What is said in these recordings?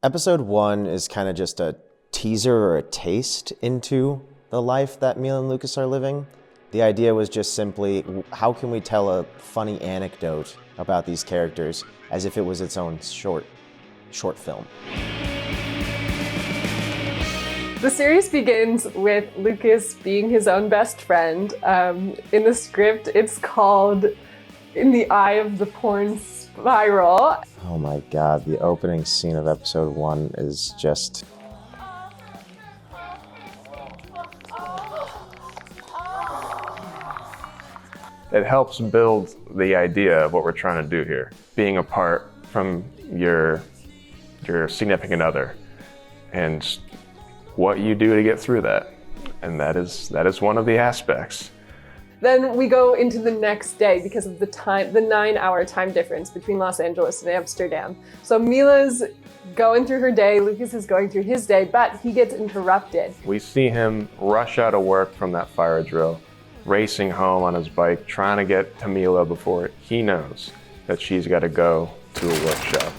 Episode 1 is kind of just a teaser or a taste into the life that Mila and Lucas are living. The idea was just simply, how can we tell a funny anecdote about these characters as if it was its own short film? The series begins with Lucas being his own best friend. In the script, it's called In the Eye of the Porn Spiral. Oh my God, the opening scene of episode 1 is just... It helps build the idea of what we're trying to do here. Being apart from your significant other and what you do to get through that. And that is one of the aspects. Then we go into the next day because of the 9-hour time difference between Los Angeles and Amsterdam. So Mila's going through her day, Lucas is going through his day, but he gets interrupted. We see him rush out of work from that fire drill, racing home on his bike, trying to get to Mila before he knows that she's got to go to a workshop.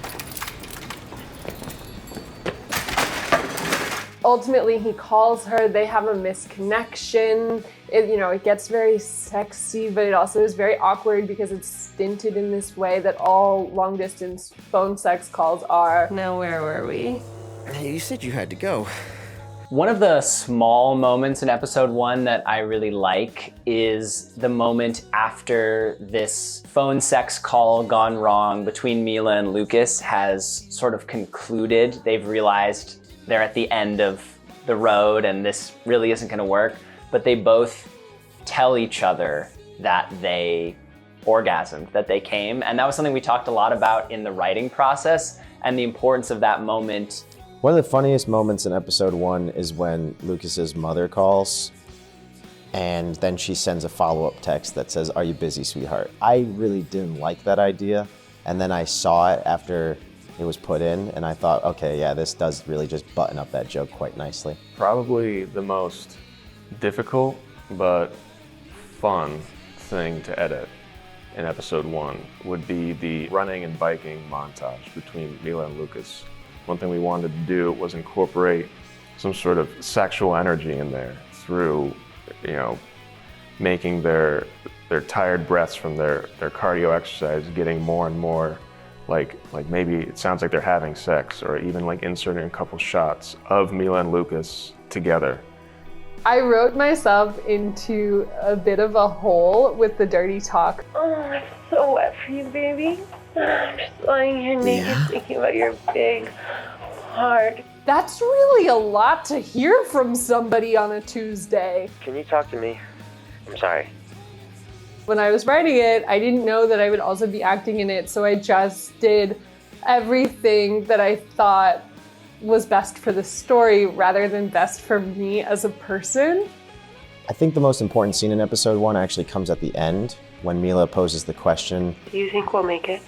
Ultimately, he calls her, they have a misconnection. It gets very sexy, but it also is very awkward because it's stinted in this way that all long-distance phone sex calls are. Now, where were we? You said you had to go. One of the small moments in episode 1 that I really like is the moment after this phone sex call gone wrong between Mila and Lucas has sort of concluded. They've realized they're at the end of the road and this really isn't gonna work, but they both tell each other that they orgasmed, that they came. And that was something we talked a lot about in the writing process and the importance of that moment. One of the funniest moments in episode 1 is when Lucas's mother calls and then she sends a follow-up text that says, "Are you busy, sweetheart?" I really didn't like that idea. And then I saw it after it was put in and I thought, okay, yeah, this does really just button up that joke quite nicely. Probably the most difficult but fun thing to edit in episode 1 would be the running and biking montage between Mila and Lucas. One thing we wanted to do was incorporate some sort of sexual energy in there through, making their tired breaths from their cardio exercise getting more and more like maybe it sounds like they're having sex, or even like inserting a couple shots of Mila and Lucas together. I wrote myself into a bit of a hole with the dirty talk. Oh, it's so wet for you, baby. I'm just lying here naked thinking about your big, hard. That's really a lot to hear from somebody on a Tuesday. Can you talk to me? I'm sorry. When I was writing it, I didn't know that I would also be acting in it, so I just did everything that I thought was best for the story rather than best for me as a person. I think the most important scene in episode 1 actually comes at the end when Mila poses the question. Do you think we'll make it?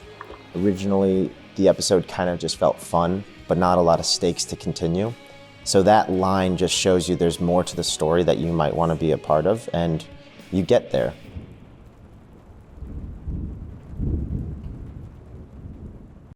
Originally, the episode kind of just felt fun, but not a lot of stakes to continue. So that line just shows you there's more to the story that you might want to be a part of, and you get there.